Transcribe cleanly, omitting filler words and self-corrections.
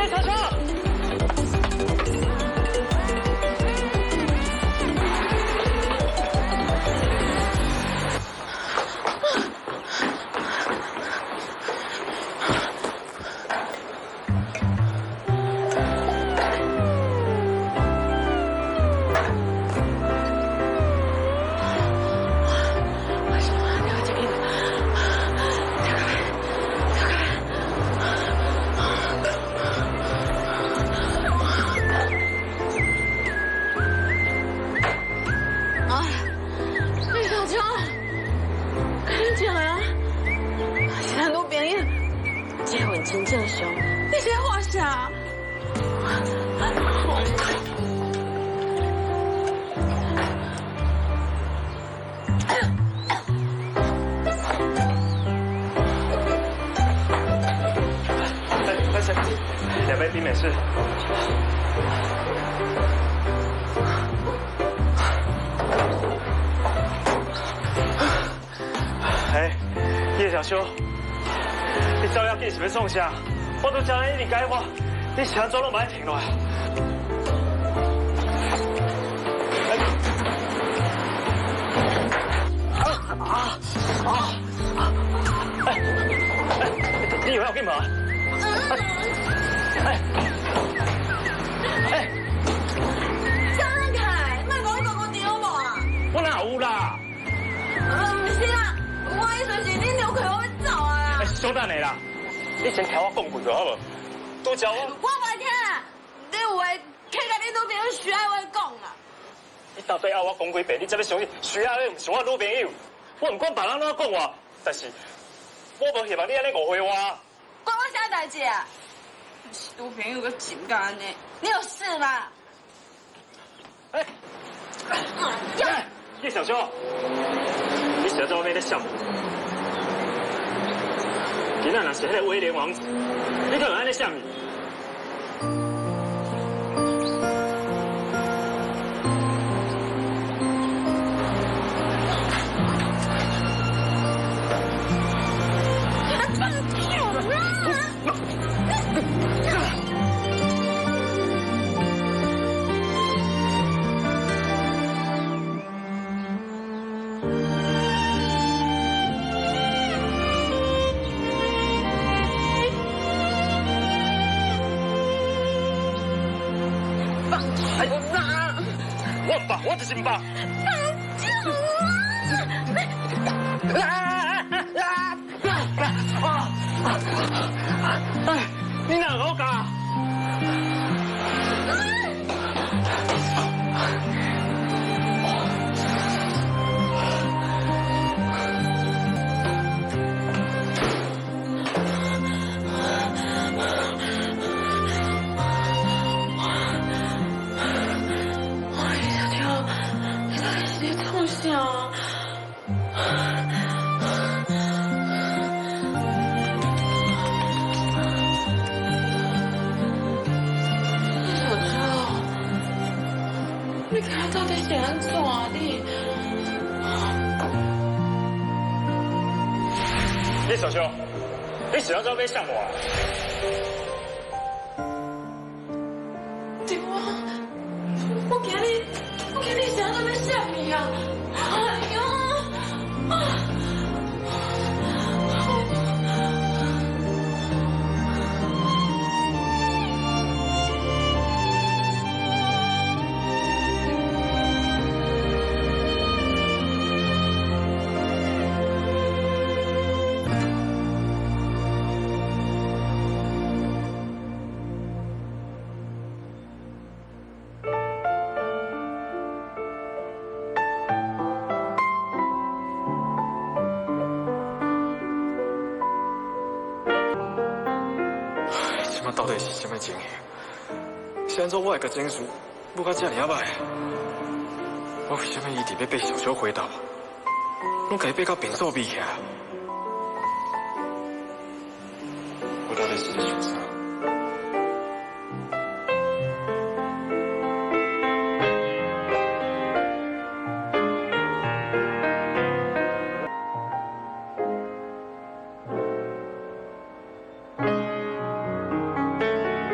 叶小秋。 2杯冰美式。叶小秋，你照样继续要创啥？我都叫你一直改我，你是安怎拢袂停落来？你以为我干嘛？张凯，莫讲讲我丢无啊？我哪有啦？唔是啊，我意思是你留开我要走啊！小等下啦，你先听我讲几句好无？都叫我。我袂听，你有话客甲你女朋友需要我讲啊。你到底要我讲几遍？你才要相信需要的唔是我女朋友。我唔管别人怎讲我，但是我无希望你安尼误会我。关我啥代志啊？是女朋友个情感呢？你有事吗？叶小秋，你想在外面在想？今仔若是迄个威廉王子，你可能安尼想你。我就是唔放。你哪好搞？你看他到底是安怎你？叶小秋，你是安怎要向我？对啊，我今日是安怎要向你啊？哎呦！到底是什么情形？是安怎我会甲情绪不甲这尔歹？我为什么一直要被小小回答？我甲伊逼到平手比起来，我到底是在想啥？